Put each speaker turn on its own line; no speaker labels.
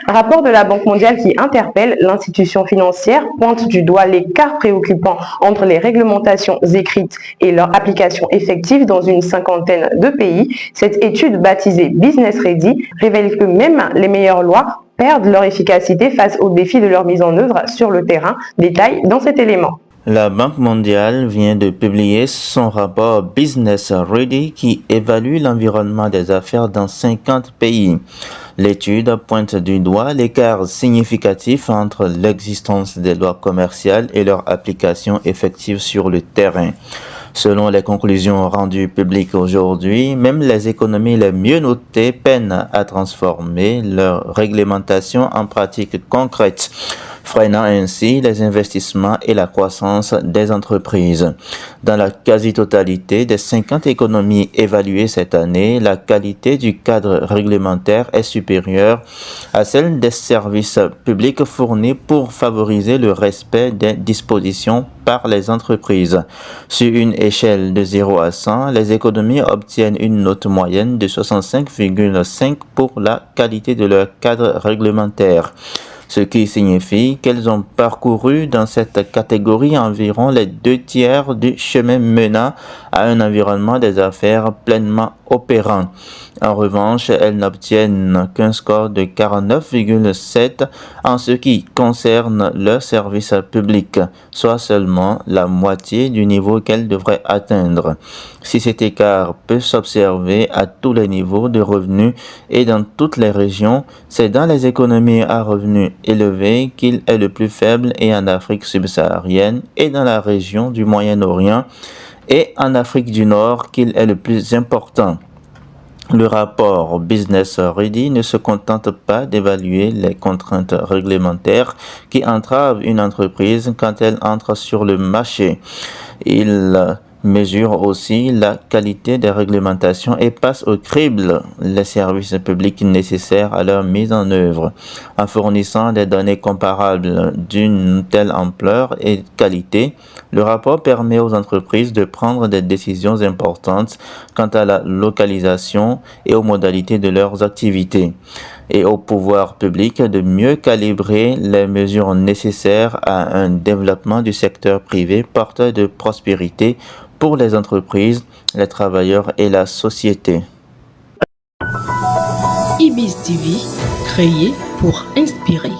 Un rapport de la Banque mondiale qui interpelle l'institution financière pointe du doigt l'écart préoccupant entre les réglementations écrites et leur application effective dans une cinquantaine de pays. Cette étude baptisée Business Ready révèle que même les meilleures lois perdent leur efficacité face aux défis de leur mise en œuvre sur le terrain. Détail dans cet élément.
La Banque mondiale vient de publier son rapport Business Ready qui évalue l'environnement des affaires dans 50 pays. L'étude pointe du doigt l'écart significatif entre l'existence des lois commerciales et leur application effective sur le terrain. Selon les conclusions rendues publiques aujourd'hui, même les économies les mieux notées peinent à transformer leur réglementation en pratiques concrètes, freinant ainsi les investissements et la croissance des entreprises. Dans la quasi-totalité des 50 économies évaluées cette année, la qualité du cadre réglementaire est supérieure à celle des services publics fournis pour favoriser le respect des dispositions par les entreprises. Sur une échelle de 0 à 100, les économies obtiennent une note moyenne de 65,5 pour la qualité de leur cadre réglementaire, ce qui signifie qu'elles ont parcouru dans cette catégorie environ les 2 tiers du chemin menant à un environnement des affaires pleinement opérant. En revanche, elles n'obtiennent qu'un score de 49,7 en ce qui concerne leur service public, soit seulement la moitié du niveau qu'elles devraient atteindre. Si cet écart peut s'observer à tous les niveaux de revenus et dans toutes les régions, c'est dans les économies à revenus élevés qu'il est le plus faible et en Afrique subsaharienne et dans la région du Moyen-Orient et en Afrique du Nord qu'il est le plus important. Le rapport Business Ready ne se contente pas d'évaluer les contraintes réglementaires qui entravent une entreprise quand elle entre sur le marché. Il mesure aussi la qualité des réglementations et passe au crible les services publics nécessaires à leur mise en œuvre. En fournissant des données comparables d'une telle ampleur et qualité, le rapport permet aux entreprises de prendre des décisions importantes quant à la localisation et aux modalités de leurs activités, et au pouvoir public de mieux calibrer les mesures nécessaires à un développement du secteur privé porteur de prospérité pour les entreprises, les travailleurs et la société.
Ibis TV, créé pour inspirer.